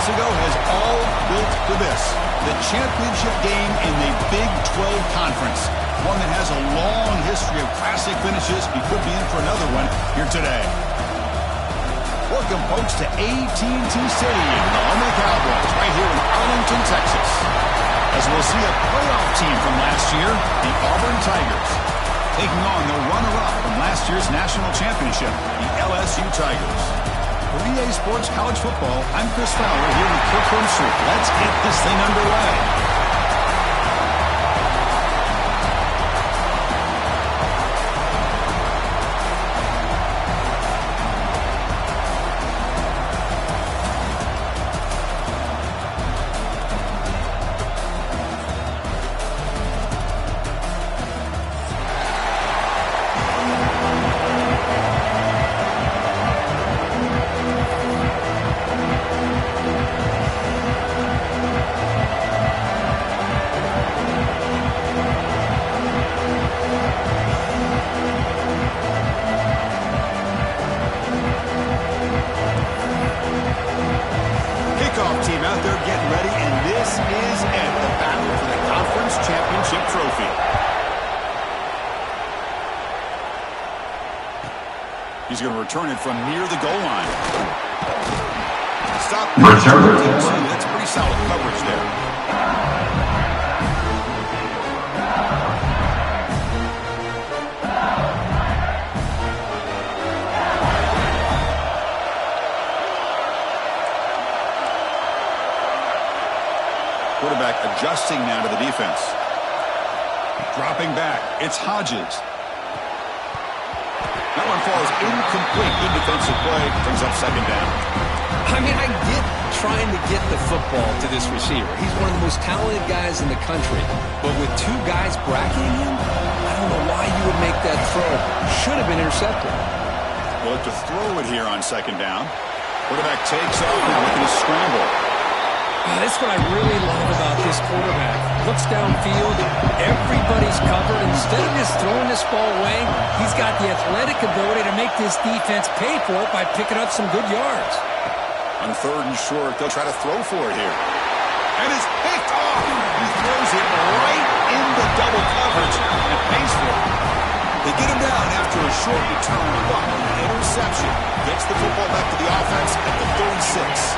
Ago has all built to this, the championship game in the Big 12 Conference, one that has a long history of classic finishes. He could be in for another one here today. Welcome, folks, to AT&T Stadium, the home of the Cowboys, right here in Arlington, Texas, as we'll see a playoff team from last year, the Auburn Tigers, taking on the runner-up from last year's national championship, the LSU Tigers. For EA Sports College Football, I'm Chris Fowler here with Kirk Herbstreit. Let's get this thing underway. He's going to return it from near the goal line. Stop. That's pretty solid coverage there. Quarterback adjusting now to the defense. Dropping back. It's Hodges. That one falls incomplete. Good defensive play. Brings up second down. I mean, I get trying to get the football to this receiver. He's one of the most talented guys in the country. But with two guys bracketing him, I don't know why you would make that throw. Should have been intercepted. We'll have to throw it here on second down. Quarterback takes off now looking to scramble. That's what I really love about this quarterback. Looks downfield, everybody's covered. Instead of just throwing this ball away, he's got the athletic ability to make this defense pay for it by picking up some good yards. On third and short, they'll try to throw for it here. And it's picked off. He throws it right into double coverage and pays for it. They get him down after a short return, but an interception gets the football back to the offense at the 36.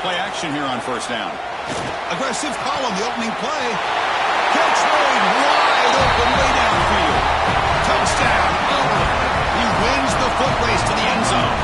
Play action here on first down. Aggressive call on the opening play. Catch made wide open way downfield. Touchdown, Auburn. He wins the foot race to the end zone.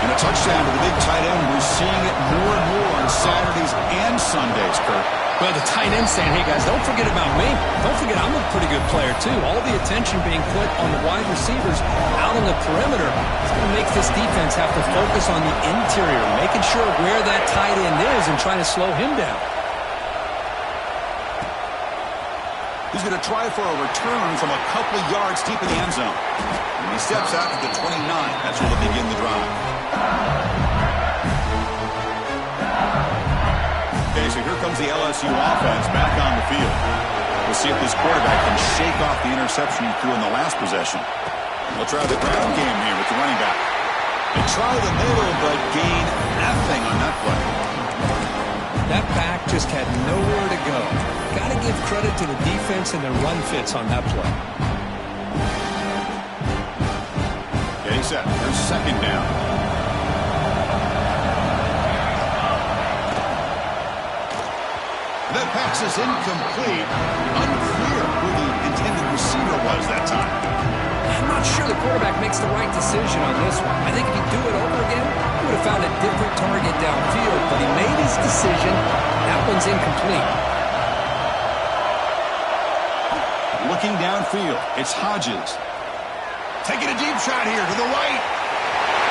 And a touchdown to the big tight end. We're seeing it more and more on Saturdays and Sundays, Kirk. Well, the tight end saying, hey, guys, don't forget about me. Don't forget I'm a pretty good player, too. All the attention being put on the wide receivers out on the perimeter. It's going to make this defense have to focus on the interior, making sure where that tight end is and trying to slow him down. He's going to try for a return from a couple of yards deep in the end zone. And he steps out to the 29. That's where they'll begin the drive. Okay, so here comes the LSU offense back on the field. We'll see if this quarterback can shake off the interception he threw in the last possession. They'll try the ground game here with the running back. They try the middle, but gain nothing on that play. That back just had nowhere to go. got to give credit to the defense and their run fits on that play. Getting set. Here's second down. That pass is incomplete. Unclear who the intended receiver was that time. I'm not sure the quarterback makes the right decision on this one. I think if he'd do it over again, he would have found a different target downfield, but he made his decision. That one's incomplete. Looking downfield, it's Hodges. Taking a deep shot here to the right.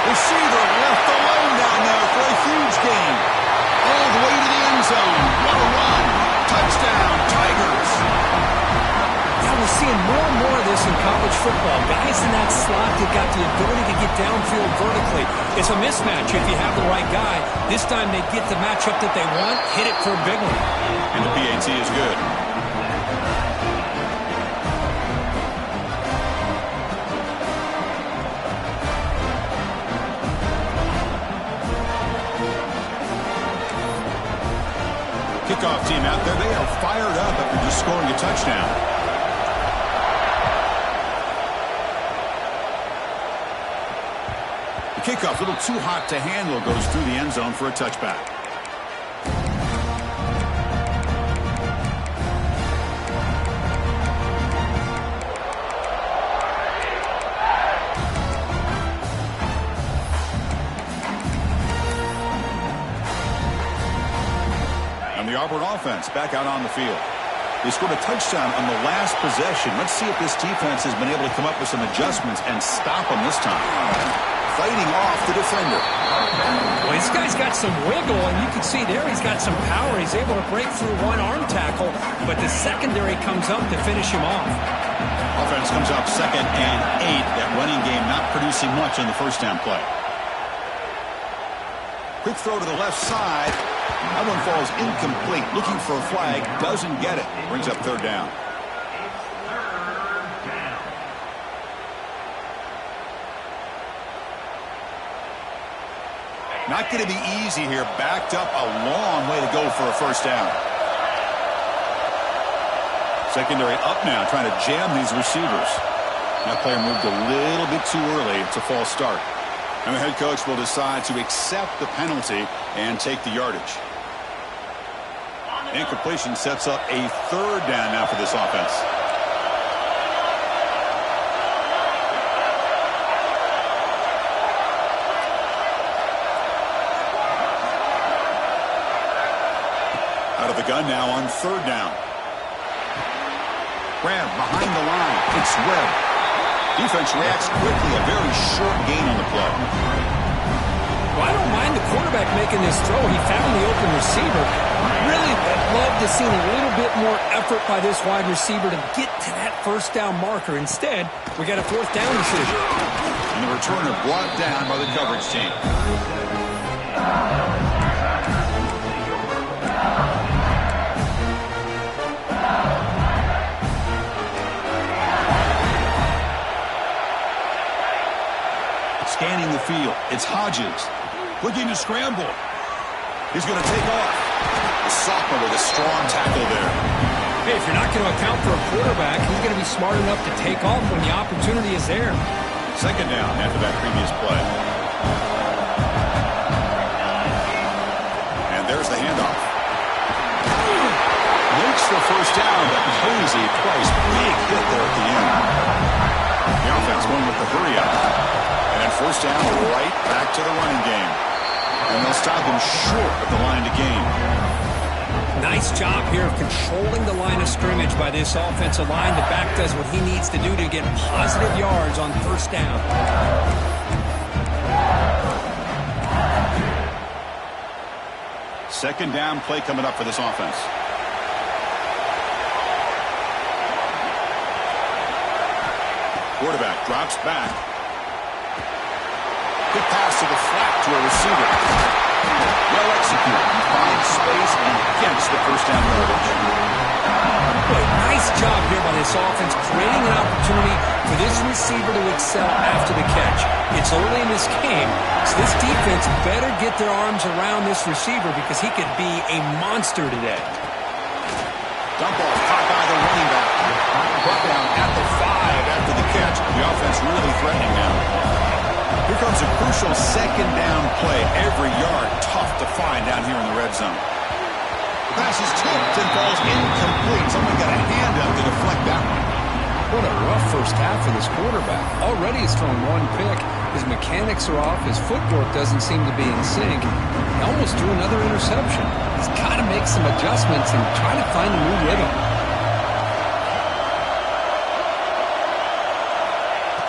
Receiver left alone down there for a huge gain. All the way to the end zone. What a run. Touchdown, Tigers. Yeah, we're seeing more and more of this in college football. Guys in that slot that got the ability to get downfield vertically. It's a mismatch if you have the right guy. This time they get the matchup that they want, hit it for a big one. And the PAT is good. Kickoff team out there, they are fired up after just scoring a touchdown. The kickoff, a little too hot to handle, goes through the end zone for a touchback. The Auburn offense back out on the field. They scored a touchdown on the last possession. Let's see if this defense has been able to come up with some adjustments and stop them this time. Fighting off the defender. Well, this guy's got some wiggle, and you can see there he's got some power. He's able to break through one arm tackle, but the secondary comes up to finish him off. Offense comes up 2nd and 8. That running game not producing much on the first down play. Quick throw to the left side. That one falls incomplete. Looking for a flag. Doesn't get it. Brings up 3rd down. Not going to be easy here. Backed up a long way to go for a first down. Secondary up now, trying to jam these receivers. That player moved a little bit too early. It's a false start. And the head coach will decide to accept the penalty and take the yardage. Incompletion sets up a 3rd down now for this offense. Out of the gun now on 3rd down. Grab behind the line. It's Webb. Defense reacts quickly. A very short gain on the play. Well, I don't mind the quarterback making this throw. He found the open receiver. Really love to see a little bit more effort by this wide receiver to get to that first down marker. Instead, we got a 4th down decision. And the returner brought down by the coverage team. Scanning the field. It's Hodges. Looking to scramble. He's going to take off. The sophomore with a strong tackle there. Hey, if you're not going to account for a quarterback, he's going to be smart enough to take off when the opportunity is there. 2nd down after that previous play. And there's the handoff. Makes the first down, but pays a price. Big hit there at the end. The offense going with the hurry up. And first down, right back to the running game. And they'll stop him short of the line to gain. Nice job here of controlling the line of scrimmage by this offensive line. The back does what he needs to do to get positive yards on first down. Second down play coming up for this offense. Quarterback drops back. Quick pass to the flat to a receiver. Well executed. Finds space and gets the first down yardage. Nice job here by this offense, creating an opportunity for this receiver to excel after the catch. It's early in this game, so this defense better get their arms around this receiver because he could be a monster today. Dump Brought down at the 5 after the catch. The offense really threatening now. Here comes a crucial second down play. Every yard tough to find down here in the red zone. The pass is tipped and falls incomplete. Someone got a hand up to deflect that one. What a rough first half for this quarterback. Already he's thrown one pick. His mechanics are off. His footwork doesn't seem to be in sync. He almost threw another interception. He's got to make some adjustments and try to find a new rhythm.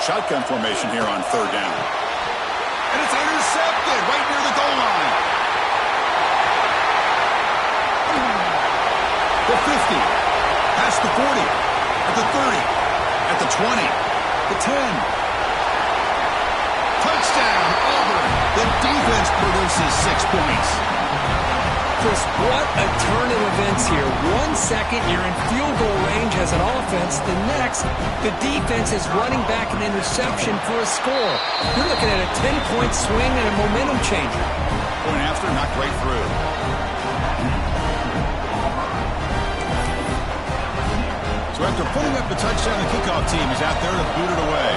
Shotgun formation here on third down. And it's intercepted right near the goal line. The 50. Past the 40. At the 30. At the 20, the 10. Touchdown, Auburn. The defense produces 6 points. Chris, what a turn of events here. 1 second, you're in field goal range as an offense. The next, the defense is running back an interception for a score. You're looking at a 10-point swing and a momentum changer. Point after, knocked right through. So after putting up the touchdown, the kickoff team is out there to boot it away.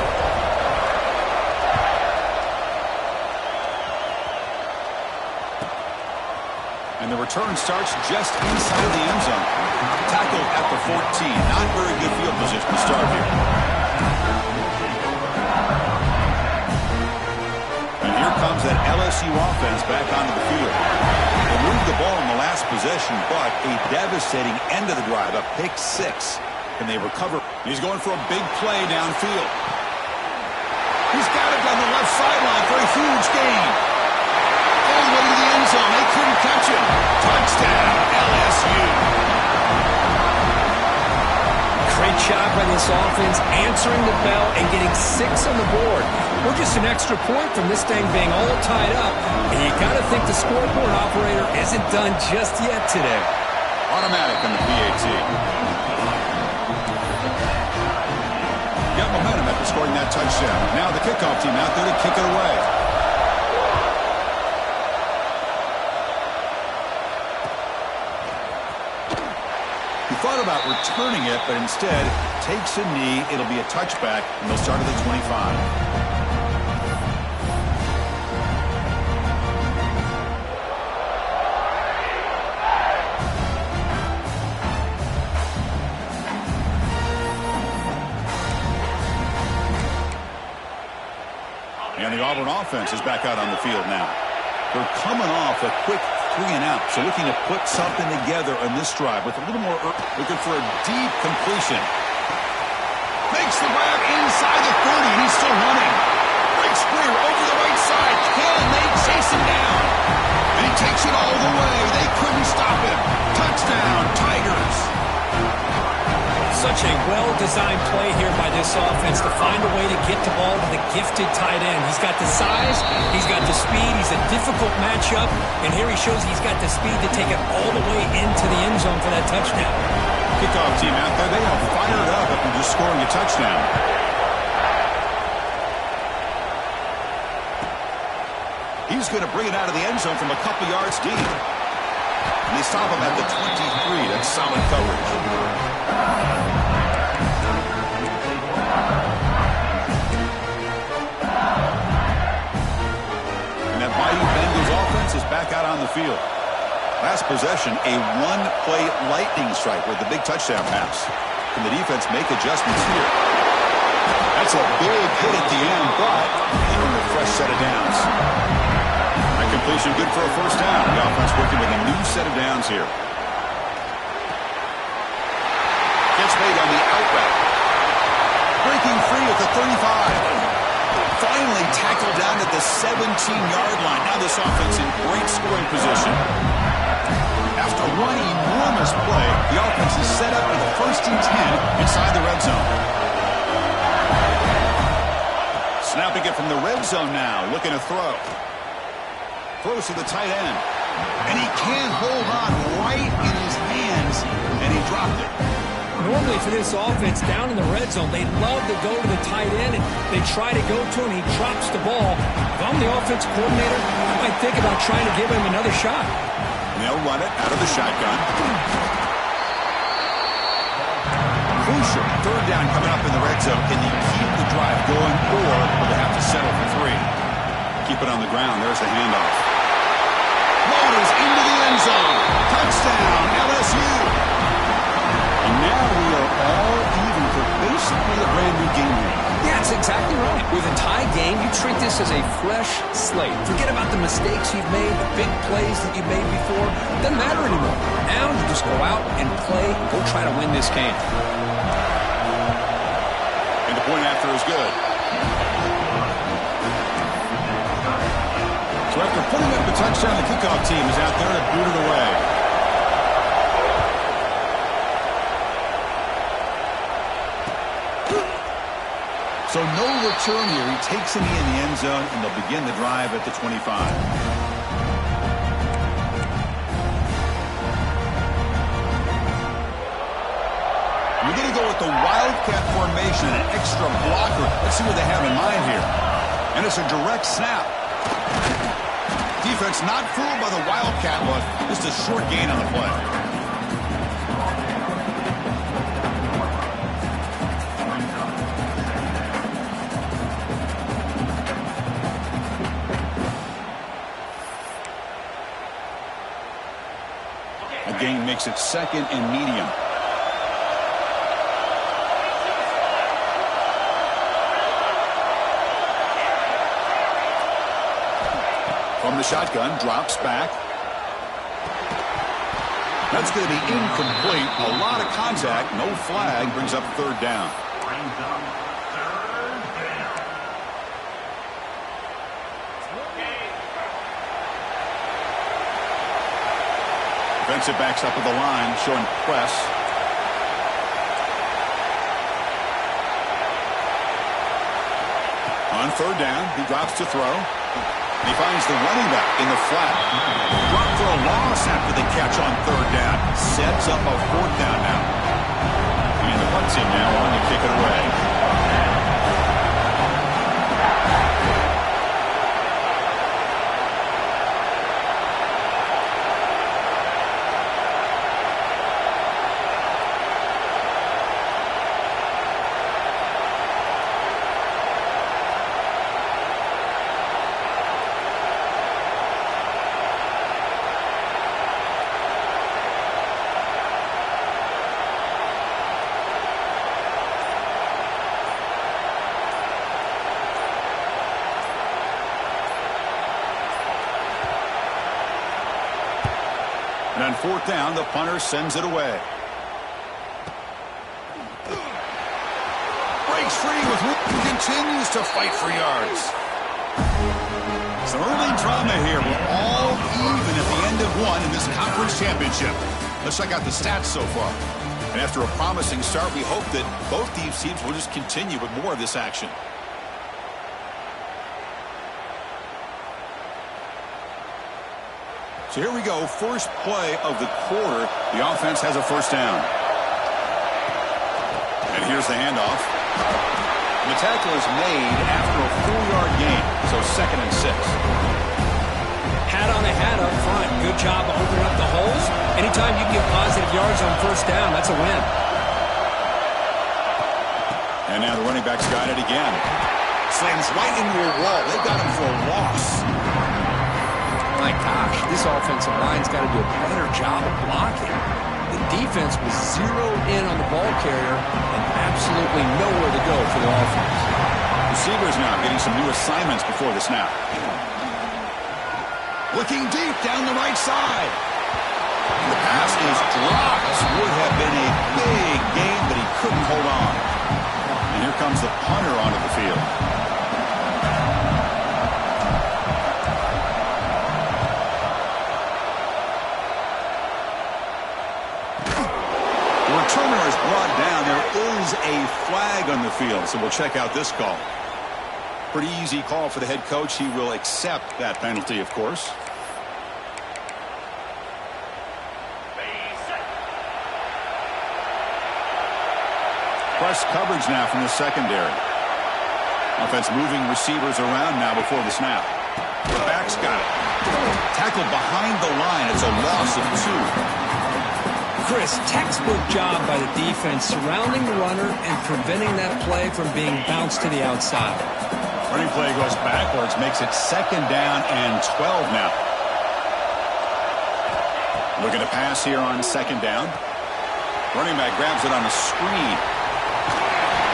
And the return starts just inside the end zone. Tackled at the 14. Not very good field position to start here. And here comes that LSU offense back onto the field. They moved the ball in the last possession, but a devastating end of the drive, a pick 6. And they recover. He's going for a big play downfield. He's got it down the left sideline for a huge gain. All the way to the end zone. They couldn't catch him. Touchdown, LSU. Great job by this offense, answering the bell and getting 6 on the board. We're just an extra point from this thing being all tied up. And you got to think the scoreboard operator isn't done just yet today. Automatic on the PAT. Got momentum after scoring that touchdown. Now the kickoff team out there to kick it away. He thought about returning it, but instead takes a knee. It'll be a touchback, and they'll start at the 25. And the Auburn offense is back out on the field now. They're coming off a quick 3-and-out, so looking to put something together on this drive with a little more looking for a deep completion. Makes the grab inside the 30, and he's still running. Breaks clear over the right side. Can they chase him down? And he takes it all the way. They couldn't stop him. Touchdown, Tigers. Such a well-designed play here by this offense to find a way to get the ball to the gifted tight end. He's got the size, he's got the speed, he's a difficult matchup, and here he shows he's got the speed to take it all the way into the end zone for that touchdown. Kickoff team out there, they are fired up after just scoring a touchdown. He's going to bring it out of the end zone from a couple yards deep. And they stop him at the 23. That's solid coverage. And that mighty Bengals offense is back out on the field. Last possession, a one-play lightning strike with the big touchdown pass. Can the defense make adjustments here? That's a big hit at the end, but they earn a fresh set of downs. That completion good for a first down. The offense working with a new set of downs here. Gets made on the out route. Breaking free at the 35. Finally tackled down at the 17-yard line. Now this offense in great scoring position. After one enormous play, the offense is set up with 1st and 10 inside the red zone. Snapping it from the red zone now, looking to throw. Throws to the tight end. And he can't hold on right in his hands, and he dropped it. Normally for this offense down in the red zone, they love to go to the tight end, and they try to go to him. He drops the ball. If I'm the offense coordinator, I might think about trying to give him another shot. And they'll run it out of the shotgun. Crucial down coming up in the red zone. Can they keep the drive going, or will they have to settle for 3? Keep it on the ground. There's the handoff. Loaders into the end zone. Touchdown, LSU. And now we are all even for basically a brand new game here. Yeah, that's exactly right. With a tie game, you treat this as a fresh slate. Forget about the mistakes you've made, the big plays that you've made before. Doesn't matter anymore. Now you just go out and play and go try to win this game. And the point after is good. So after putting up the touchdown, the kickoff team is out there to boot it away. So no return here. He takes a knee in the end zone, and they'll begin the drive at the 25. We're going to go with the Wildcat formation, an extra blocker. Let's see what they have in mind here. And it's a direct snap. Defense not fooled by the Wildcat look. Just a short gain on the play. A gain makes it 2nd and medium. From the shotgun, drops back. That's going to be incomplete. A lot of contact, no flag, brings up 3rd down. Defensive backs up at the line, showing press. On 3rd down, he drops to throw. He finds the running back in the flat. Drop for a loss after the catch on 3rd down. Sets up a 4th down now. And the punt team now on to kick it away. And on 4th down, the punter sends it away. Breaks free with Wood, continues to fight for yards. Some early drama here. We're all even at the end of one in this conference championship. Let's check out the stats so far. And after a promising start, we hope that both these teams will just continue with more of this action. So here we go, first play of the quarter. The offense has a 1st down. And here's the handoff. The tackle is made after a 4-yard gain, so 2nd and 6. Hat on the hat up front. Good job of opening up the holes. Anytime you get positive yards on 1st down, that's a win. And now the running back's got it again. Slams right into a wall. They've got him for a loss. My gosh, this offensive line's got to do a better job of blocking. The defense was zeroed in on the ball carrier and absolutely nowhere to go for the offense. Receivers now getting some new assignments before the snap. Looking deep down the right side. And the pass is dropped. Would have been a big gain, but he couldn't hold on. And here comes the punter onto the field. Returner is brought down. There is a flag on the field, so we'll check out this call. Pretty easy call for the head coach. He will accept that penalty, of course. Press coverage now from the secondary. Offense moving receivers around now before the snap. The back's got it. Tackled behind the line. It's a loss of 2. Chris, textbook job by the defense surrounding the runner and preventing that play from being bounced to the outside. Running play goes backwards, makes it 2nd down and 12 now. Looking to pass here on 2nd down. Running back grabs it on a screen.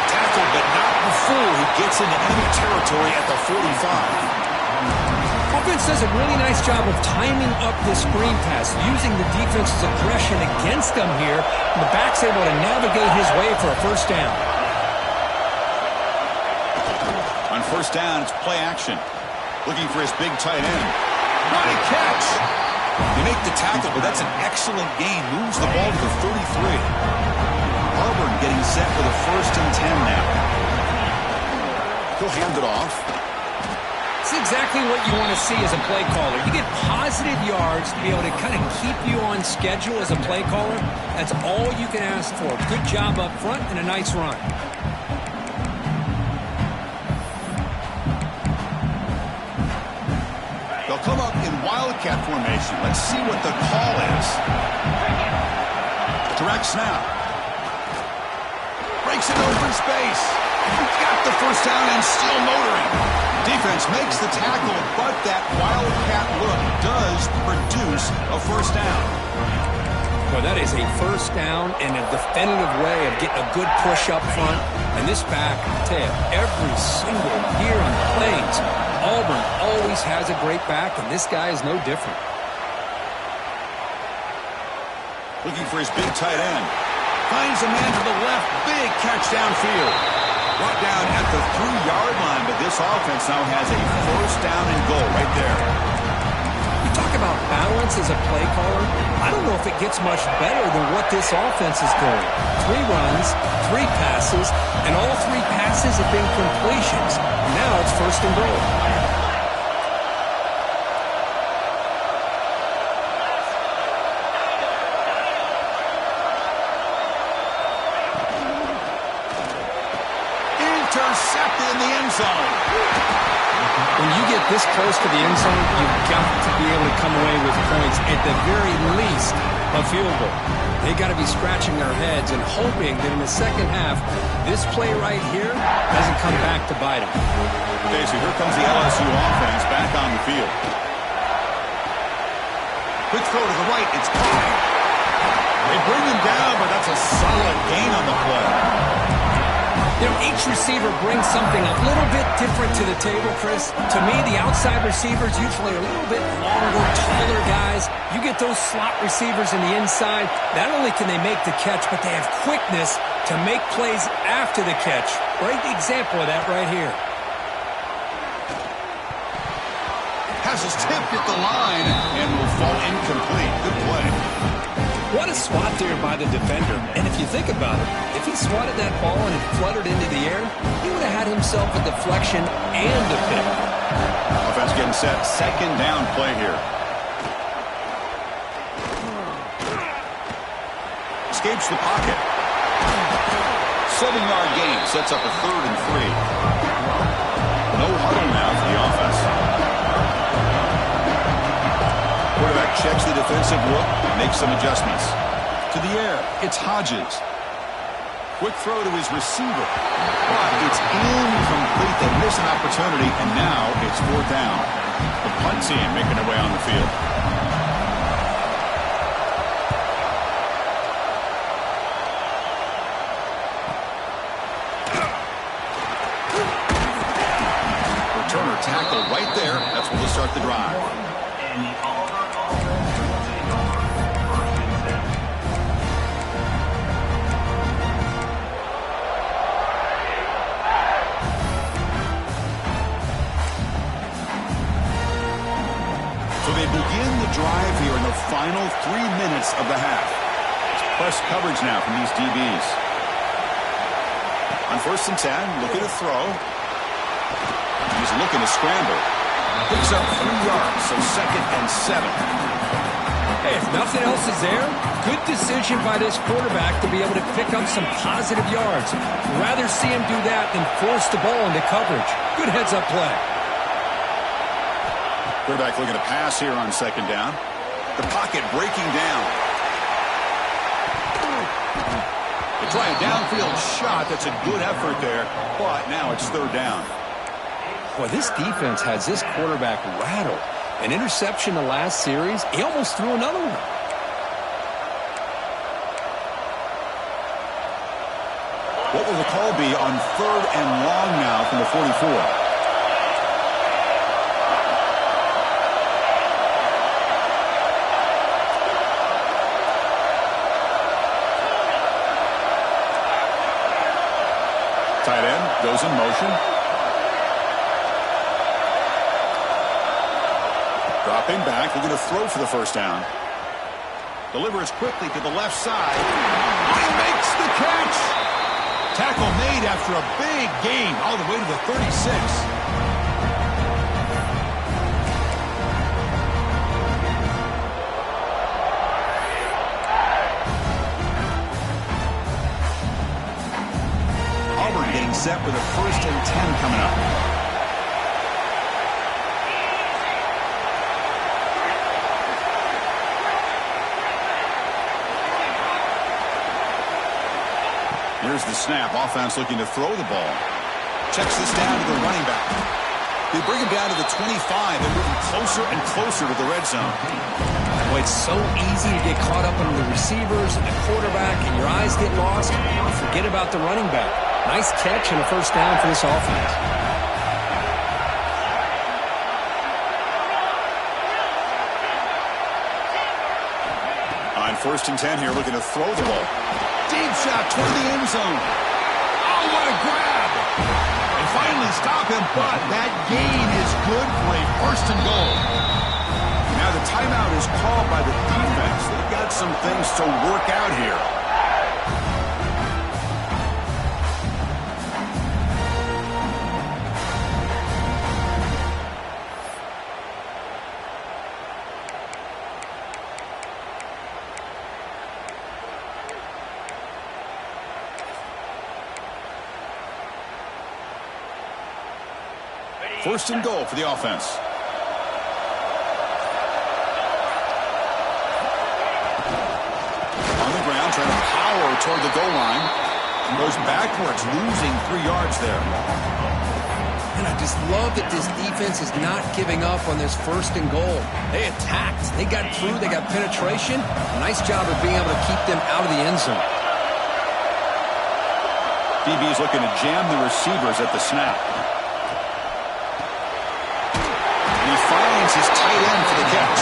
Tackled, but not before he gets into enemy territory at the 45. Offense does a really nice job of timing up this screen pass, using the defense's aggression against them here. The back's able to navigate his way for a 1st down. On 1st down, it's play action. Looking for his big tight end. What a catch! They make the tackle, but that's an excellent gain. Moves the ball to the 33. Auburn getting set for the 1st and 10 now. He'll hand it off. It's exactly what you want to see as a play caller. You get positive yards to be able to kind of keep you on schedule as a play caller. That's all you can ask for. Good job up front and a nice run. They'll come up in wildcat formation. Let's see what the call is. Direct snap. Breaks it open space. Got the 1st down and still motoring. Defense makes the tackle, but that wildcat look does produce a 1st down. Well, that is a 1st down and a definitive way of getting a good push up front. And this back, I tell you, every single year on the Plains, Auburn always has a great back, and this guy is no different. Looking for his big tight end. Finds a man to the left. Big catch downfield. Brought down at the 3-yard line, but this offense now has a 1st down and goal right there. You talk about balance as a play caller. I don't know if it gets much better than what this offense is doing. 3 runs, 3 passes, and all 3 passes have been completions. Now it's 1st and goal. Intercepted in the end zone. When you get this close to the end zone, you've got to be able to come away with points, at the very least, a field goal. They got to be scratching their heads and hoping that in the 2nd half, this play right here doesn't come back to bite them. Okay, so here comes the LSU offense back on the field. Quick throw to the right. It's caught. They bring him down, but that's a solid gain on the play. You know, each receiver brings something a little bit different to the table, Chris. To me, the outside receivers usually are a little bit longer, taller guys. You get those slot receivers in the inside, not only can they make the catch, but they have quickness to make plays after the catch. Great example of that right here. Has his tipped at the line and will fall incomplete. Good play. What a swat there by the defender. And if you think about it, if he swatted that ball and it fluttered into the air, he would have had himself a deflection and a pick. Offense getting set. 2nd down play here. Escapes the pocket. 7-yard gain. Sets up a 3rd and 3. No huddle now for the offense. Quarterback checks the defensive look, makes some adjustments. To the air, it's Hodges. Quick throw to his receiver. But it's incomplete. They miss an opportunity, and now it's 4th down. The punt team making their way on the field. Returner tackled right there. That's where we'll start the drive. So they begin the drive here in the final 3 minutes of the half. It's press coverage now from these DBs. On 1st and 10, look at a throw. He's looking to scramble. Picks up 3 yards, so 2nd and 7. Hey, if nothing else is there, good decision by this quarterback to be able to pick up some positive yards. Rather see him do that than force the ball into coverage. Good heads-up play. Quarterback looking to pass here on 2nd down. The pocket breaking down. Try a downfield shot. That's a good effort there, but now it's third down. Boy, this defense has this quarterback rattled. An interception the last series. He almost threw another one. What will the call be on third and long now from the 44? Tight end goes in motion. Dropping back, looking to throw for the first down. Delivers quickly to the left side. He makes the catch. Tackle made after a big gain all the way to the 36. Auburn getting set with a 1st and 10 coming up. Here's the snap. Offense looking to throw the ball. Checks this down to the running back. They bring him down to the 25 and moving closer and closer to the red zone. Boy, it's so easy to get caught up on the receivers and the quarterback, and your eyes get lost. You forget about the running back. Nice catch and a first down for this offense. On 1st and 10 here, looking to throw the ball. Deep shot toward the end zone. Oh, what a grab. They finally stop him, but that gain is good for a 1st and goal. Now the timeout is called by the defense. They've got some things to work out here. First and goal for the offense. On the ground, trying to power toward the goal line. Goes backwards, losing 3 yards there. And I just love that this defense is not giving up on this 1st and goal. They attacked. They got through. They got penetration. Nice job of being able to keep them out of the end zone. DB's looking to jam the receivers at the snap. Finds his tight end for the catch.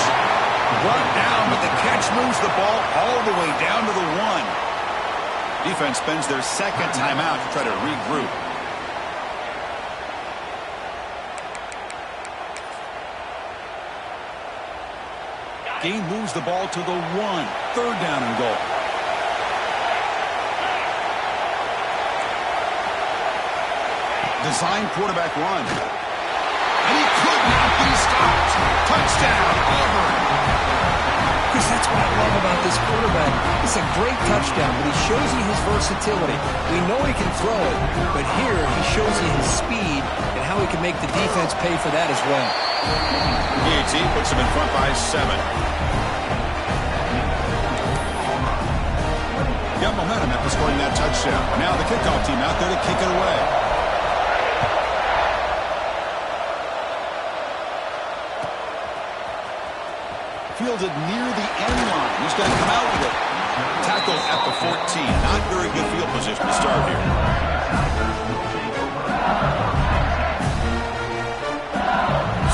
Brought down, but the catch moves the ball all the way down to the 1. Defense spends their 2nd timeout to try to regroup. Gain moves the ball to the 1. 3rd down and goal. Design quarterback run. And he could not be stopped. Touchdown, Auburn. Chris, that's what I love about this quarterback. It's a great touchdown, but he shows you his versatility. We know he can throw it, but here he shows you his speed and how he can make the defense pay for that as well. PAT puts him in front by 7. Got momentum after scoring that touchdown. Now the kickoff team out there to kick it away. Fielded near the end line. He's going to come out with it. Tackle at the 14. Not very good field position to start here.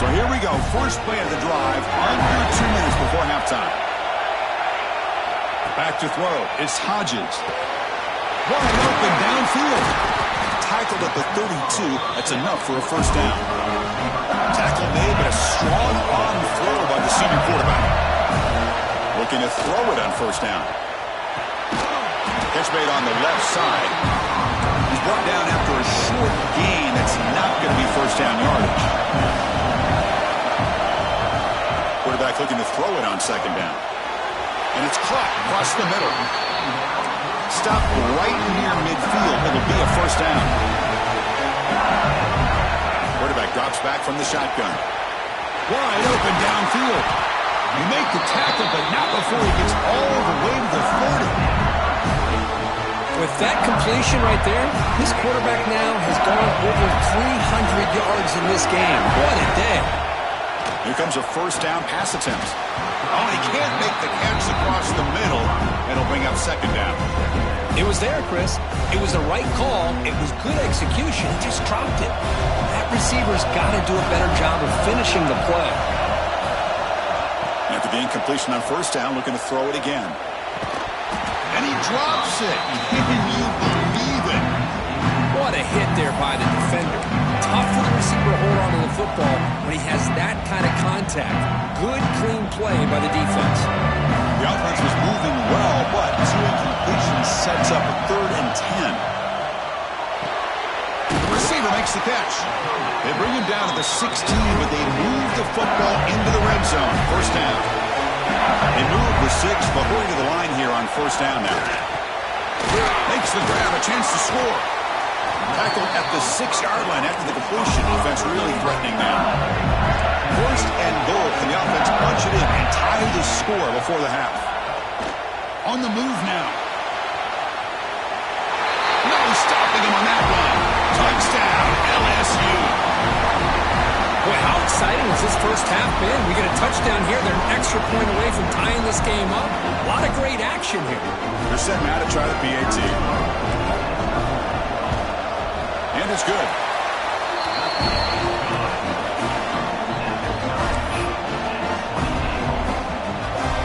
So here we go. First play of the drive. Under 2 minutes before halftime. Back to throw. It's Hodges. Wide open downfield. Tackled at the 32. That's enough for a first down. Tackle made, but a strong arm throw by the senior quarterback. Looking to throw it on first down. Catch made on the left side. He's brought down after a short gain. That's not going to be first down yardage. Quarterback looking to throw it on second down. And it's caught across the middle. Stopped right near midfield. It'll be a first down. Quarterback drops back from the shotgun. Wide open downfield. You make the tackle, but not before he gets all the way to the 30. With that completion right there, this quarterback now has gone over 300 yards in this game. What a day. Here comes a first down pass attempt. Oh, he can't make the catch across the middle. It'll bring up second down. It was there, Chris. It was the right call. It was good execution. He just dropped it. That receiver's got to do a better job of finishing the play. After the incompletion on first down, looking to throw it again. And he drops it. Can you believe it? What a hit there by the defender. Tough for the receiver to hold on to the football when he has that kind of contact. Good, clean play by the defense. The offense was moving well, but two incompletions sets up a 3rd and 10. The receiver makes the catch. They bring him down to the 16, but they move the football into the red zone. First down. They move the 6, but hurry to the line here on first down now. Makes the grab, a chance to score. Tackled at the 6-yard line after the completion. Defense really threatening now. First and goal. Can the offense punch it in and tie the score before the half? On the move now. No stopping him on that one. Touchdown, LSU. Boy, how exciting has this first half been? We get a touchdown here. They're an extra point away from tying this game up. A lot of great action here. They're setting out to try the PAT. And it's good.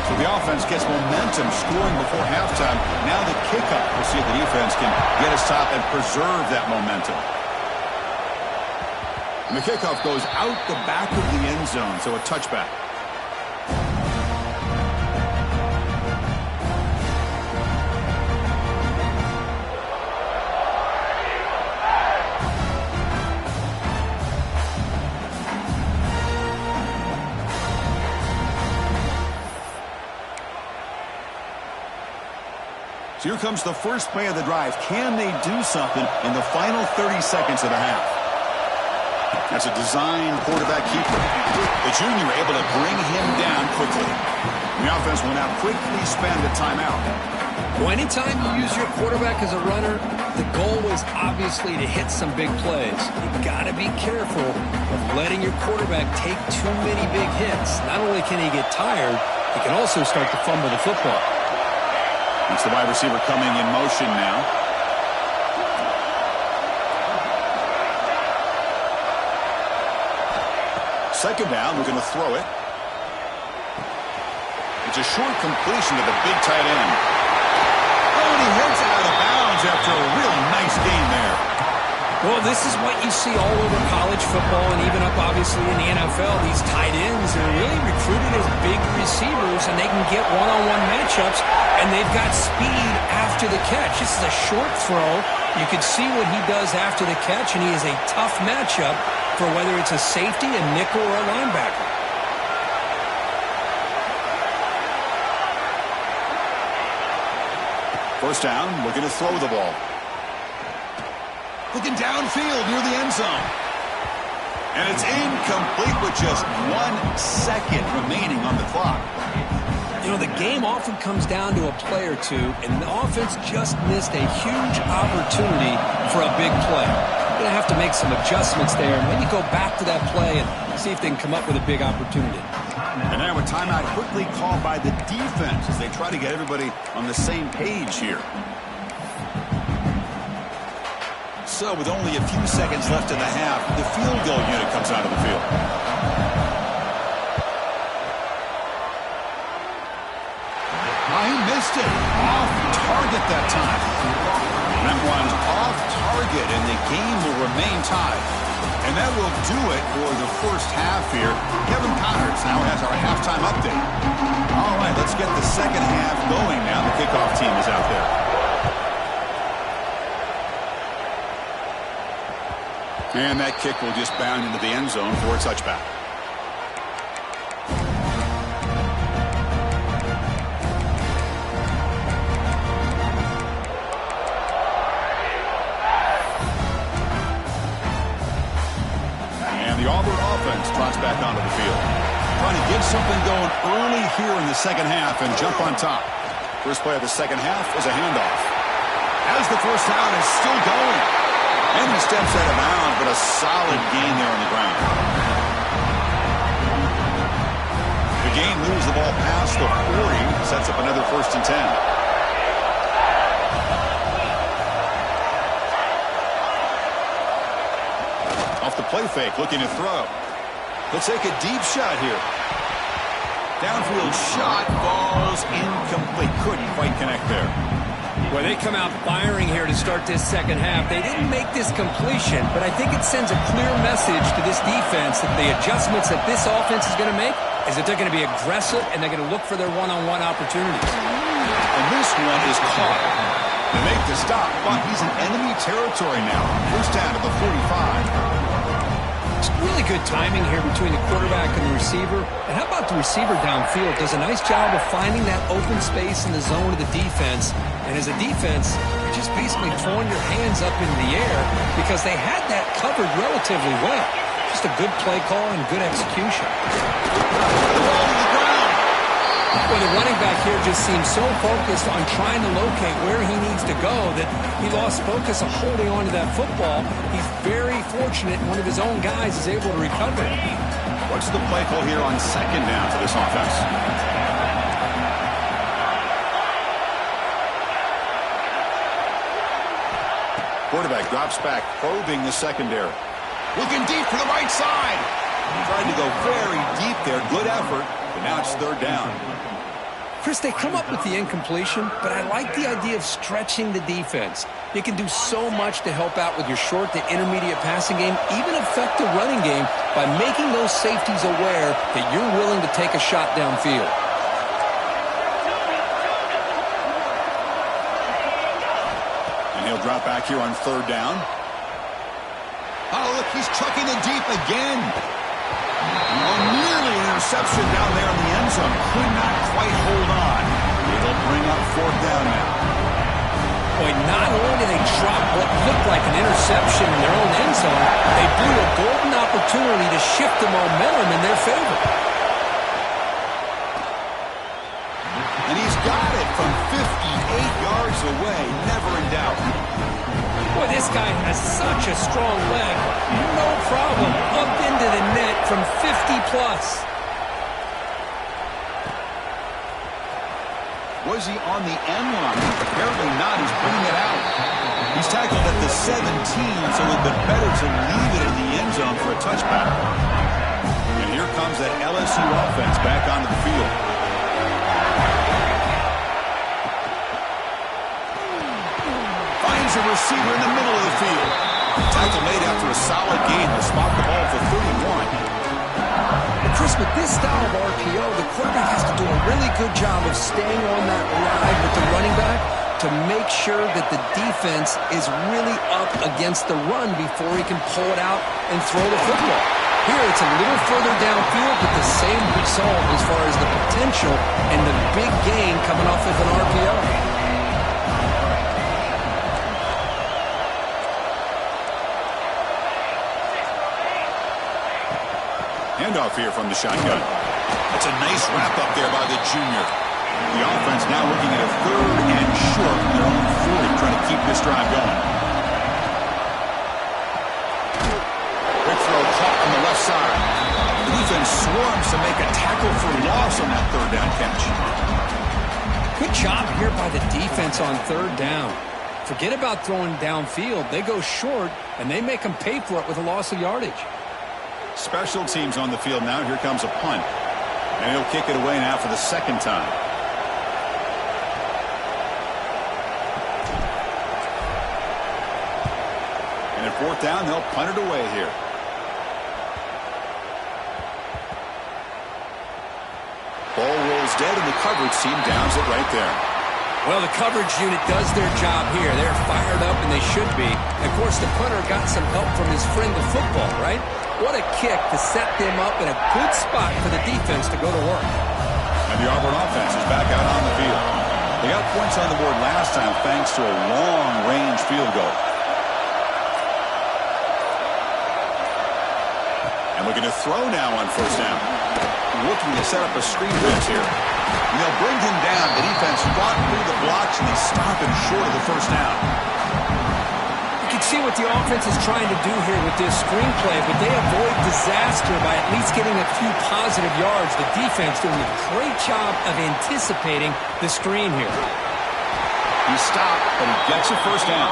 So the offense gets momentum scoring before halftime. Now the kickoff. We'll see if the defense can get a stop and preserve that momentum. And the kickoff goes out the back of the end zone, so a touchback. So here comes the first play of the drive. Can they do something in the final 30 seconds of the half? That's a designed quarterback keeper. The junior able to bring him down quickly. The offense will now quickly spend a timeout. Well, anytime you use your quarterback as a runner, the goal is obviously to hit some big plays. You've got to be careful of letting your quarterback take too many big hits. Not only can he get tired, he can also start to fumble the football. It's the wide receiver coming in motion now. Second down, we're going to throw it. It's a short completion to the big tight end. Oh, and he heads out of bounds after a real nice gain there. Well, this is what you see all over college football and even up, obviously, in the NFL. These tight ends are really recruited as big receivers, and they can get one-on-one matchups, and they've got speed after the catch. This is a short throw. You can see what he does after the catch, and he is a tough matchup for whether it's a safety, a nickel, or a linebacker. First down, looking to throw the ball. Looking downfield near the end zone. And it's incomplete with just 1 second remaining on the clock. You know, the game often comes down to a play or two, and the offense just missed a huge opportunity for a big play. You're going to have to make some adjustments there, and maybe go back to that play and see if they can come up with a big opportunity. And now a timeout quickly called by the defense as they try to get everybody on the same page here. So with only a few seconds left in the half, the field goal unit comes out of the field. Oh, he missed it. Off target that time. That one's off target, and the game will remain tied. And that will do it for the first half here. Kevin Connors now has our halftime update. All right, let's get the second half going now. The kickoff team is out there. And that kick will just bound into the end zone for a touchback. And the Auburn offense trots back onto the field. Trying to get something going early here in the second half and jump on top. First play of the second half is a handoff. As the first down is still going. And he steps out of bounds, but a solid gain there on the ground. The game moves the ball past the 40, sets up another 1st and 10. Off the play fake, looking to throw. He'll take a deep shot here. Downfield shot falls incomplete. Couldn't quite connect there. Well, they come out firing here to start this second half. They didn't make this completion, but I think it sends a clear message to this defense that the adjustments that this offense is going to make is that they're going to be aggressive and they're going to look for their one-on-one opportunities. And this one is caught. They make the stop, but he's in enemy territory now. First down to the 45. It's really good timing here between the quarterback and the receiver. And how about the receiver downfield? Does a nice job of finding that open space in the zone of the defense. And as a defense, you're just basically throwing your hands up into the air because they had that covered relatively well. Just a good play call and good execution. Well, the running back here just seems so focused on trying to locate where he needs to go that he lost focus of holding on to that football. He's very fortunate one of his own guys is able to recover it. What's the play call here on 2nd down for this offense? Quarterback drops back, probing the secondary. Looking deep for the right side. Tried to go very deep there. Good effort, but now it's 3rd down. Chris, they come up with the incompletion, but I like the idea of stretching the defense. You can do so much to help out with your short to intermediate passing game, even affect the running game by making those safeties aware that you're willing to take a shot downfield. And he'll drop back here on 3rd down. Oh, look, he's chucking it deep again. Oh, nearly an interception down there in the end zone. Could not quite hold on. It'll bring up 4th down now. Boy, not only did they drop what looked like an interception in their own end zone, they blew a golden opportunity to shift the momentum in their favor. And he's got it from 58 yards away. Never in doubt. Boy, this guy has such a strong leg. No problem. Up into the net from 50-plus. Was he on the end line? Apparently not. He's bringing it out. He's tackled at the 17, so it would have been better to leave it in the end zone for a touchback. And here comes that LSU offense back onto the field. Finds a receiver in the middle of the field. Tackle made after a solid gain to spot the ball for 31. Chris, with this style of RPO, the quarterback has to do a really good job of staying on that ride with the running back to make sure that the defense is really up against the run before he can pull it out and throw the football. Here, it's a little further downfield, but the same result as far as the potential and the big gain coming off of an RPO. Handoff here from the shotgun. That's a nice wrap up there by the junior. The offense now looking at a 3rd and short from their own 40, trying to keep this drive going. Quick throw caught on the left side. The defense swarms to make a tackle for loss on that 3rd down catch. Good job here by the defense on 3rd down. Forget about throwing downfield. They go short, and they make them pay for it with a loss of yardage. Special teams on the field now. Here comes a punt. And he'll kick it away now for the 2nd time. And at 4th down, they'll punt it away here. Ball rolls dead, and the coverage team downs it right there. Well, the coverage unit does their job here. They're fired up, and they should be. And of course, the punter got some help from his friend, the football, right? What a kick to set them up in a good spot for the defense to go to work. And the Auburn offense is back out on the field. They got points on the board last time thanks to a long-range field goal. And looking to throw now on 1st down. Looking to set up a screen pass here. And they'll bring him down. The defense fought through the blocks, and they stop him short of the first down. You can see what the offense is trying to do here with this screenplay, but they avoid disaster by at least getting a few positive yards. The defense doing a great job of anticipating the screen here. He stopped, but he gets a first down.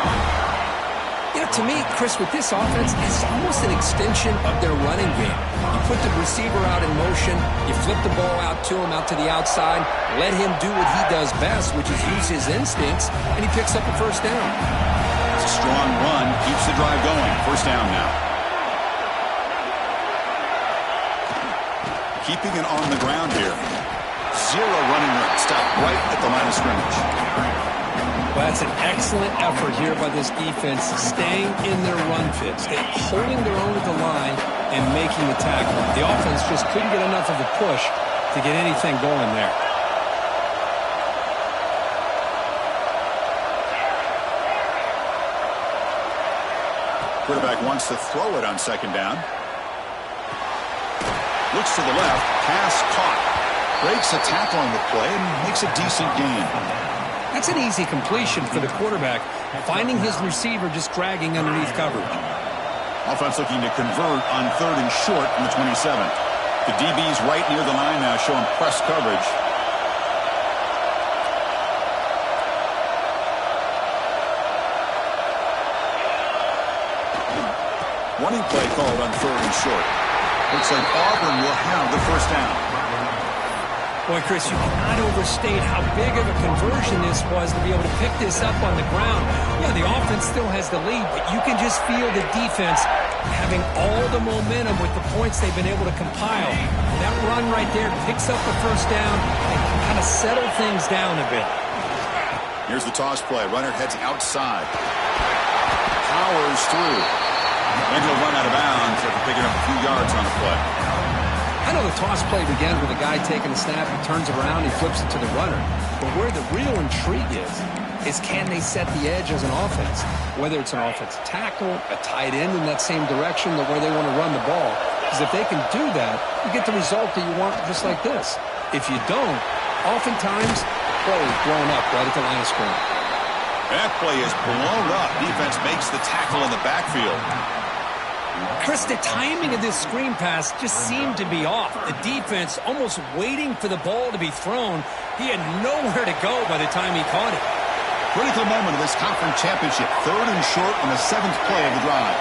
You know, to me, Chris, with this offense, it's almost an extension of their running game. You put the receiver out in motion, you flip the ball out to him, out to the outside, let him do what he does best, which is use his instincts, and he picks up a first down. It's a strong run, keeps the drive going. First down now. Keeping it on the ground here. Zero running room. Stop right at the line of scrimmage. Well, that's an excellent effort here by this defense, staying in their run fits, holding their own at the line and making the tackle. The offense just couldn't get enough of a push to get anything going there. Quarterback wants to throw it on second down. Looks to the left, pass caught. Breaks a tackle on the play and makes a decent gain. That's an easy completion for the quarterback, finding his receiver just dragging underneath coverage. Offense looking to convert on third and short from the 27. The DB's right near the line now, showing press coverage. Running play called on third and short. Looks like Auburn will have the first down. Boy, Chris, you cannot overstate how big of a conversion this was to be able to pick this up on the ground. Yeah, the offense still has the lead, but you can just feel the defense having all the momentum with the points they've been able to compile. That run right there picks up the first down and can kind of settle things down a bit. Here's the toss play. Runner heads outside. Powers through. And he'll run out of bounds after picking up a few yards on the play. I know the toss play began with a guy taking a snap, he turns around, he flips it to the runner. But where the real intrigue is can they set the edge as an offense? Whether it's an offensive tackle, a tight end in that same direction, where they want to run the ball. Because if they can do that, you get the result that you want just like this. If you don't, oftentimes, the play is blown up right at the line of scrimmage. That play is blown up. Defense makes the tackle in the backfield. Chris, the timing of this screen pass just seemed to be off. The defense almost waiting for the ball to be thrown. He had nowhere to go by the time he caught it. Critical moment of this conference championship. Third and short on the 7th play of the drive.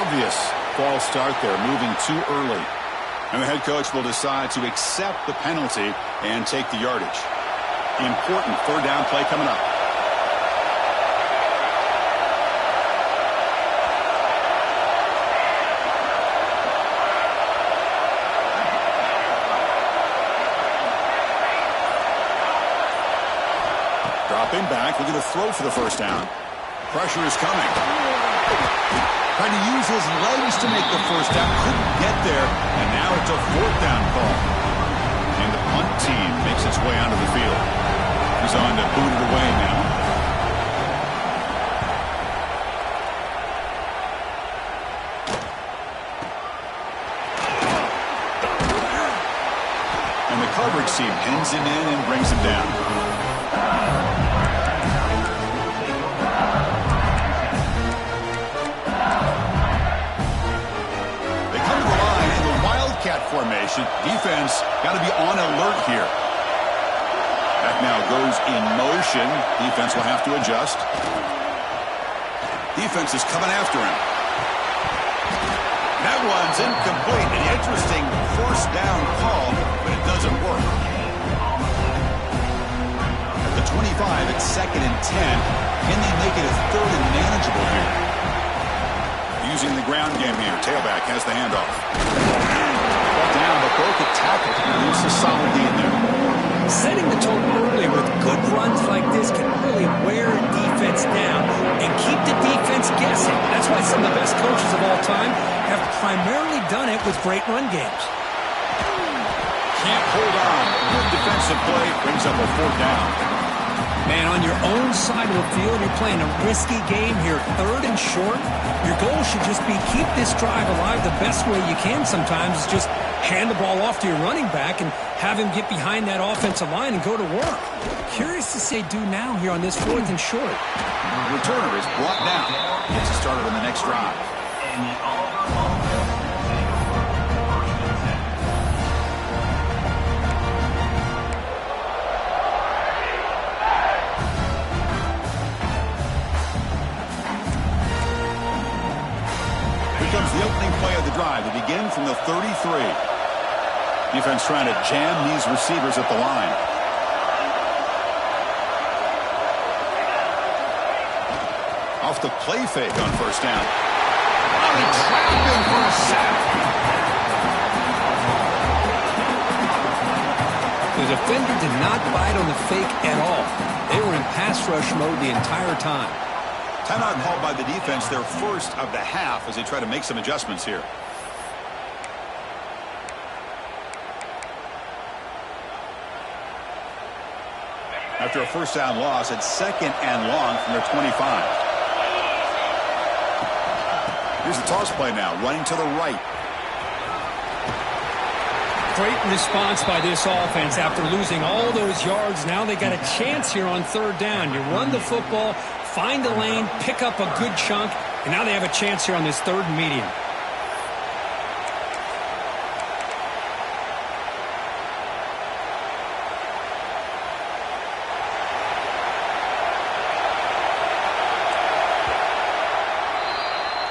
Obvious false start there, moving too early. And the head coach will decide to accept the penalty and take the yardage. Important third down play coming up. Dropping back, looking to throw for the first down. Pressure is coming. Trying to use his legs to make the first down. Couldn't get there, and now it's a fourth down call. And the punt team makes its way onto the field. He's on to boot it away now. And the coverage team pins him in and brings him down. Formation. Defense got to be on alert here. That now goes in motion. Defense will have to adjust. Defense is coming after him. That one's incomplete. An interesting first down call, but it doesn't work. At the 25, it's 2nd and 10. Can they make it a third and manageable here? Using the ground game here. Tailback has the handoff. Down, but broke a tackle. It's a solid gain there. Setting the tone early with good runs like this can really wear a defense down and keep the defense guessing. That's why some of the best coaches of all time have primarily done it with great run games. Can't hold on. Good defensive play brings up a fourth down. Man, on your own side of the field, you're playing a risky game here. 3rd and short. Your goal should just be keep this drive alive the best way you can sometimes is just hand the ball off to your running back and have him get behind that offensive line and go to work. Curious to see what they do now here on this 4th and short. The returner is brought down. Gets us started on the next drive. Comes the opening play of the drive. They begin from the 33. Defense trying to jam these receivers at the line. Off the play fake on 1st down. Oh, he trapped him for a sack. The defender did not bite on the fake at all. They were in pass rush mode the entire time. Timeout called by the defense, their first of the half, as they try to make some adjustments here. After a 1st down loss, it's 2nd and long from their 25. Here's the toss play now, running to the right. Great response by this offense after losing all those yards. Now they got a chance here on 3rd down. You run the football, find the lane, pick up a good chunk, and now they have a chance here on this 3rd and medium.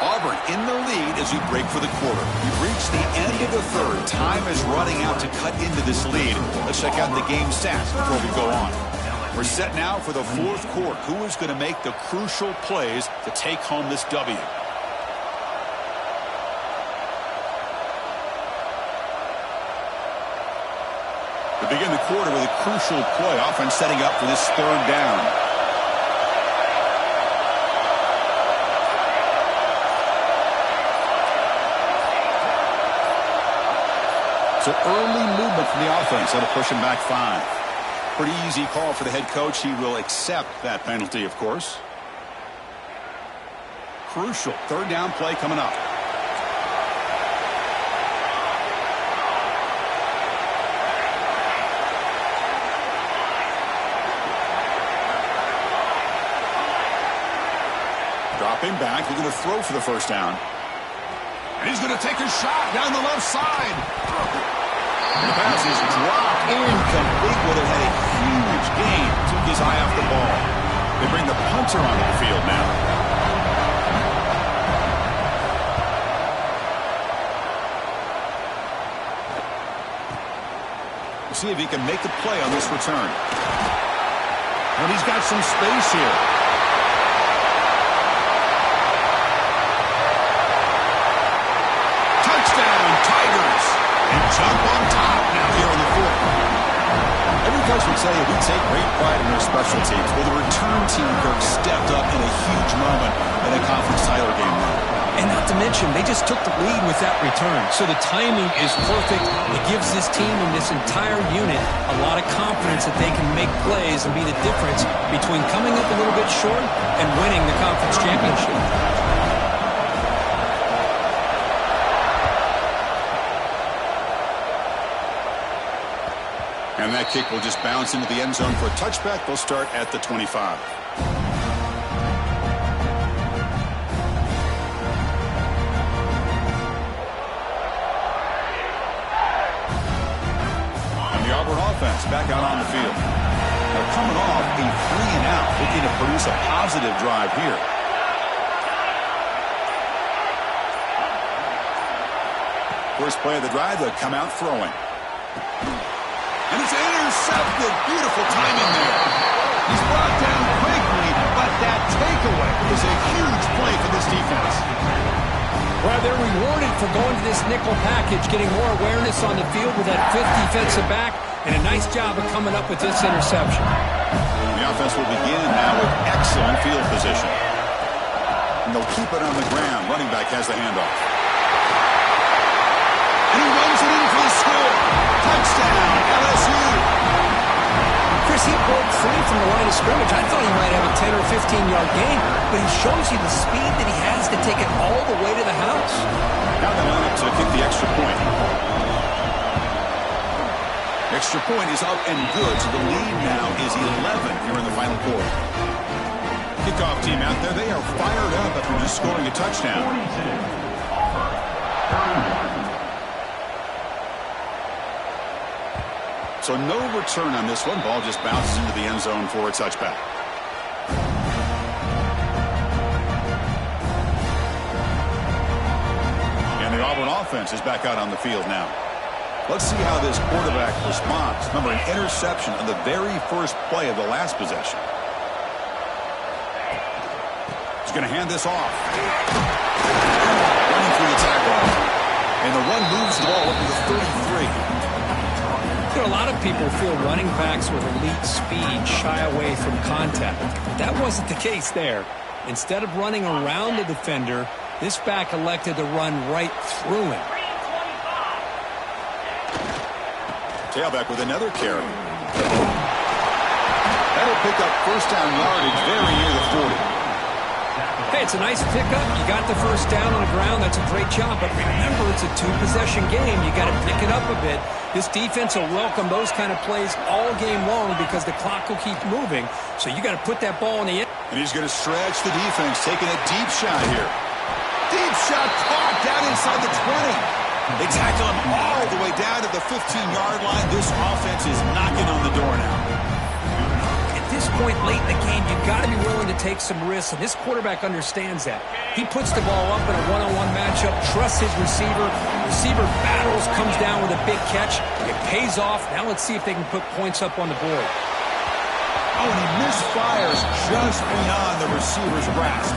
Auburn in the lead as we break for the quarter. We've reached the end of the 3rd. Time is running out to cut into this lead. Let's check out the game stats before we go on. We're set now for the 4th quarter. Who is going to make the crucial plays to take home this W? We begin the quarter with a crucial play, offense setting up for this 3rd down. So early movement from the offense. That'll push him back 5. Pretty easy call for the head coach. He will accept that penalty, of course. Crucial 3rd down play coming up. Dropping back. He's going to throw for the 1st down. And he's going to take a shot down the left side. The pass is dropped incomplete. Would have had a huge gain. Took his eye off the ball. They bring the punter onto the field now. We'll see if he can make the play on this return. And he's got some space here. Tigers, and jump on top now here on the 4th. Every coach would tell you we take great pride in our special teams. Well, the return team, Kirk, stepped up in a huge moment in a conference title game now. And not to mention, they just took the lead with that return. So the timing is perfect. It gives this team and this entire unit a lot of confidence that they can make plays and be the difference between coming up a little bit short and winning the conference championship. And that kick will just bounce into the end zone for a touchback. They'll start at the 25. And the Auburn offense back out on the field. They're coming off a 3-and-out, looking to produce a positive drive here. First play of the drive, they'll come out throwing. And it's intercepted. Beautiful timing there. He's brought down quickly, but that takeaway is a huge play for this defense. Well, they're rewarded for going to this nickel package, getting more awareness on the field with that 5th defensive back, and a nice job of coming up with this interception. The offense will begin now with excellent field position. And they'll keep it on the ground. Running back has the handoff. And he runs it in for the score. Touchdown, LSU. as he broke free from the line of scrimmage, I thought he might have a 10 or 15-yard gain, but he shows you the speed that he has to take it all the way to the house. Now they line up to kick the extra point. Extra point is up and good, so the lead now is 11 here in the final quarter. Kickoff team out there, they are fired up after just scoring a touchdown. So no return on this one. Ball just bounces into the end zone for a touchback. And the Auburn offense is back out on the field now. Let's see how this quarterback responds. Remember, an interception on the very first play of the last possession. He's going to hand this off. Running through the tackle. And the run moves the ball up to the 33. There are a lot of people feel running backs with elite speed shy away from contact. That wasn't the case there. Instead of running around the defender, this back elected to run right through him. Tailback with another carry. That'll pick up first down yardage very near the 40. Hey, it's a nice pickup. You got the first down on the ground. That's a great job. But remember, it's a two-possession game. You got to pick it up a bit. This defense will welcome those kind of plays all game long because the clock will keep moving. So you got to put that ball in the end. And he's going to stretch the defense, taking a deep shot here. Deep shot caught down inside the 20. They tackle him all the way down to the 15-yard line. This offense is knocking on the door now. At this point late in the game, you've got to be willing to take some risks, and this quarterback understands that. He puts the ball up in a one-on-one matchup, trusts his receiver. Receiver battles, comes down with a big catch. It pays off. Now let's see if they can put points up on the board. Oh, and he misfires just beyond the receiver's grasp.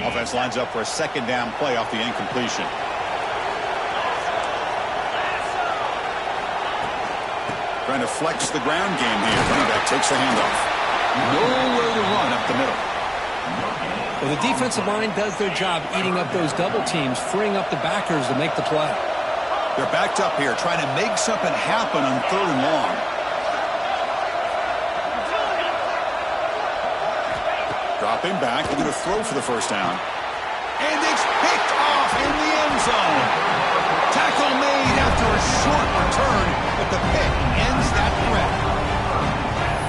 Offense lines up for a second down play off the incompletion. Trying to flex the ground game here. Running back takes the handoff. Nowhere to run up the middle. Well, the defensive line does their job eating up those double teams, freeing up the backers to make the play. They're backed up here, trying to make something happen on 3rd and long. Dropping back, they're going to throw for the first down. And it's picked off in the end zone. Tackle made after a short return, but the pick ends that threat.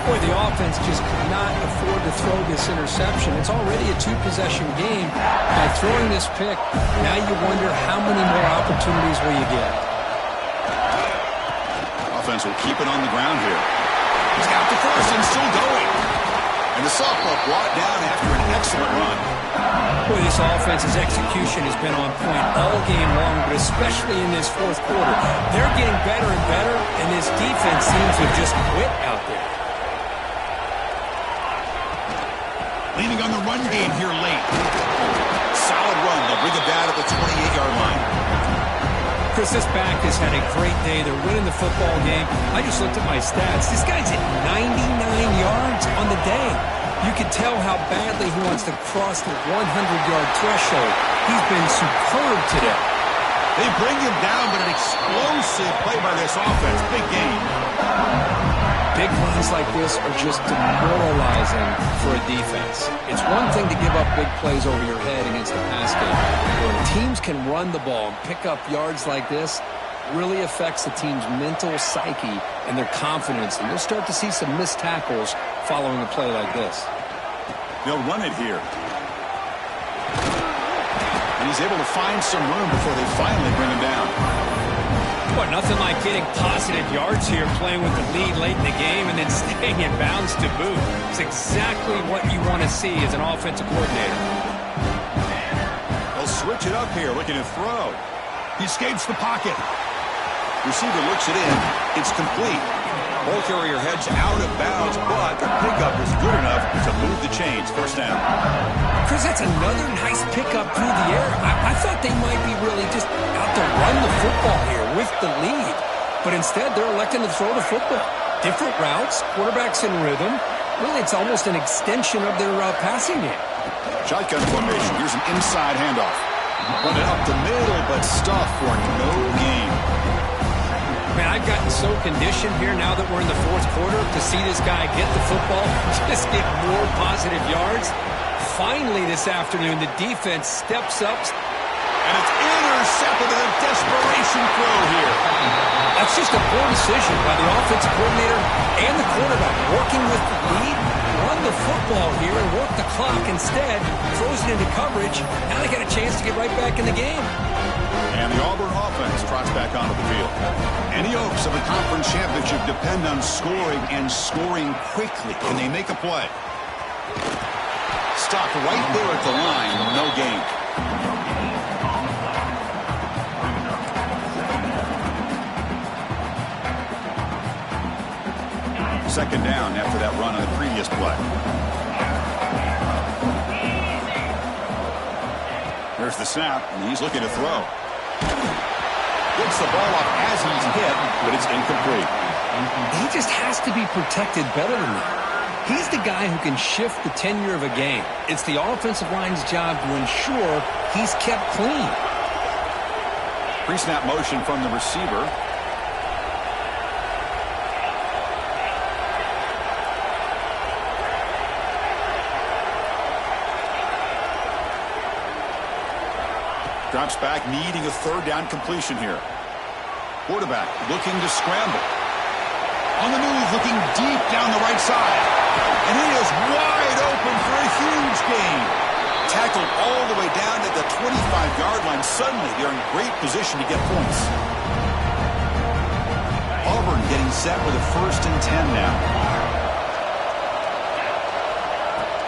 Boy, the offense just could not afford to throw this interception. It's already a two-possession game. By throwing this pick, now you wonder how many more opportunities will you get. Offense will keep it on the ground here. He's got the first and still going. And the sophomore brought down after an excellent run. Boy, this offense's execution has been on point all game long, but especially in this fourth quarter. They're getting better and better, and this defense seems to have just quit out there. Leaning on the run game here late. Solid run. They'll bring it down at the 28-yard line. Chris, this back has had a great day. They're winning the football game. I just looked at my stats. This guy's at 99 yards on the day. You can tell how badly he wants to cross the 100-yard threshold. He's been superb today. They bring him down, but an explosive play by this offense. Big game. Big runs like this are just demoralizing for a defense. It's one thing to give up big plays over your head against the pass game. When teams can run the ball and pick up yards like this, it really affects the team's mental psyche and their confidence. And you'll start to see some missed tackles following a play like this. They'll run it here. And he's able to find some room before they finally bring him down. Boy, nothing like getting positive yards here, playing with the lead late in the game and then staying in bounds to boot. It's exactly what you want to see as an offensive coordinator. They'll switch it up here, looking to throw. He escapes the pocket. Receiver looks it in. It's complete. Ball carrier heads out of bounds, but the pickup is good enough to move the chains. First down. Chris, that's another nice pickup through the air. I thought they might be really just out to run the football here with the lead. But instead, they're electing to throw the football. Different routes, quarterbacks in rhythm. Really, it's almost an extension of their passing game. Shotgun formation. Here's an inside handoff. Run it up the middle, but stuffed for no gain. Man, I've gotten so conditioned here now that we're in the fourth quarter to see this guy get the football, just get more positive yards. Finally this afternoon, the defense steps up. And it's intercepted in a desperation throw here. That's just a poor decision by the offensive coordinator and the quarterback. Working with the lead, run the football here and work the clock instead. Throws it into coverage. Now they got a chance to get right back in the game. And the Auburn offense trots back onto the field. Any hopes of a conference championship depend on scoring and scoring quickly. Can they make a play? Stopped right there at the line. No gain. Second down after that run on the previous play. There's the snap, and he's looking to throw. Gets the ball up as he's hit, but it's incomplete. He just has to be protected better than that. He's the guy who can shift the tenure of a game. It's the offensive line's job to ensure he's kept clean. Pre-snap motion from the receiver. Drops back, needing a third down completion here. Quarterback looking to scramble. On the move, looking deep down the right side. And he is wide open for a huge gain. Tackled all the way down to the 25-yard line. Suddenly, they're in great position to get points. Auburn getting set with a 1st and 10 now.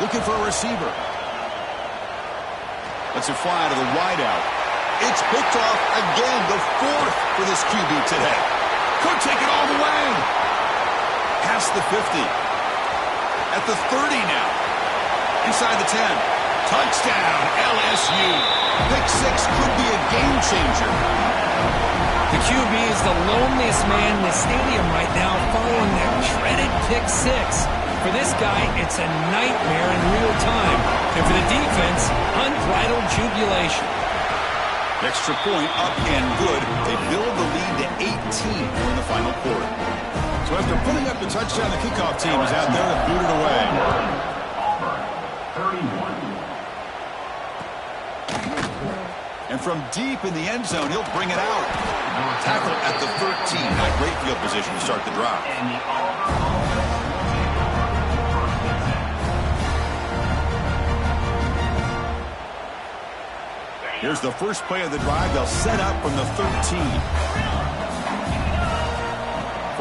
Looking for a receiver. Lets it fly to the wideout. It's picked off again, the 4th for this QB today. Could take it all the way. Past the 50. At the 30 now. Inside the 10. Touchdown, LSU. Pick 6 could be a game changer. The QB is the loneliest man in the stadium right now following that dreaded pick 6. For this guy, it's a nightmare in real time. And for the defense, unbridled jubilation. Extra point up and good. They build the lead to 18 in the final quarter. So after putting up the touchdown, the kickoff team is out there to boot it away. And from deep in the end zone, he'll bring it out. Tackle at the 13. Not great field position to start the drive. Here's the first play of the drive. They'll set up from the 13.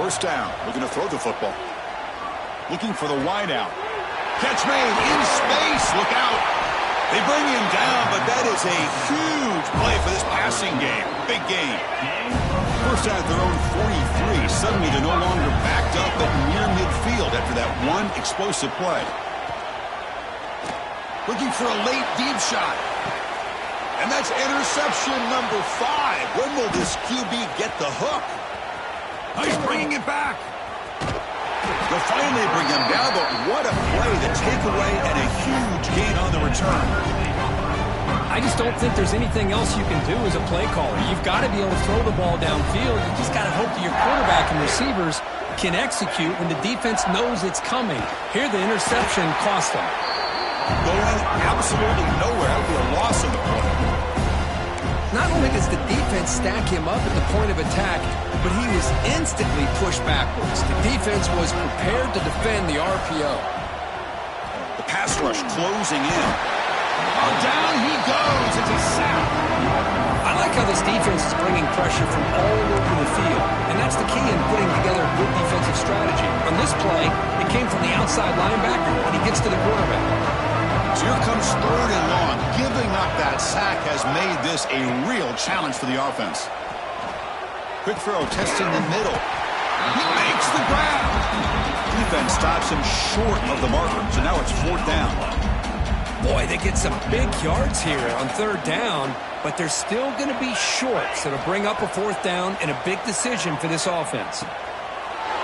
First down. Looking to throw the football. Looking for the wideout. Catch made in space. Look out. They bring him down, but that is a huge play for this passing game. Big game. First down at their own 43. Suddenly they're no longer backed up at near midfield after that one explosive play. Looking for a late deep shot. And that's interception number 5. When will this QB get the hook? He's bringing it back. They'll finally bring him down, but what a play. The takeaway and a huge gain on the return. I just don't think there's anything else you can do as a play caller. You've got to be able to throw the ball downfield. You just got to hope that your quarterback and receivers can execute when the defense knows it's coming. Here, the interception cost them. Going absolutely nowhere. That would be a loss on the point. Not only does the defense stack him up at the point of attack, but he was instantly pushed backwards. The defense was prepared to defend the RPO. The pass rush closing in. Oh, down he goes. It's a sack. I like how this defense is bringing pressure from all over the field, and that's the key in putting together a good defensive strategy. On this play, it came from the outside linebacker when he gets to the quarterback. So here comes 3rd and long. Giving up that sack has made this a real challenge for the offense. Quick throw, testing the middle. He makes the grab. Defense stops him short of the marker, so now it's 4th down. Boy, they get some big yards here on 3rd down, but they're still going to be short, so to bring up a 4th down and a big decision for this offense.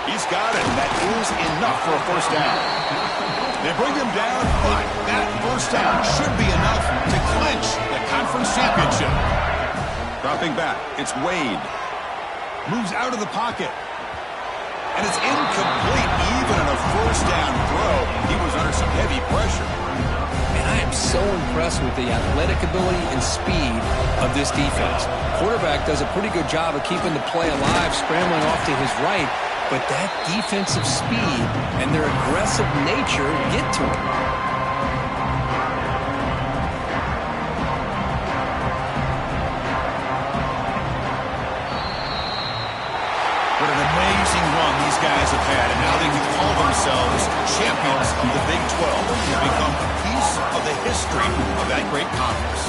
He's got it. That is enough for a 1st down. They bring him down, but that 1st down should be enough to clinch the conference championship. Dropping back, it's Wade. Moves out of the pocket. And it's incomplete even on a first down throw. He was under some heavy pressure. And I am so impressed with the athletic ability and speed of this defense. Quarterback does a pretty good job of keeping the play alive, scrambling off to his right, but that defensive speed and their aggressive nature get to him. What an amazing run these guys have had, and now they can call themselves champions of the Big 12. They've become a piece of the history of that great conference.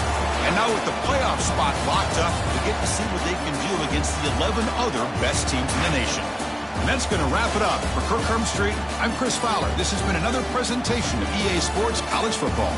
And now with the playoff spot locked up, we get to see what they can do against the 11 other best teams in the nation. And that's going to wrap it up. For Kirk Herbstreit, I'm Chris Fowler. This has been another presentation of EA Sports College Football.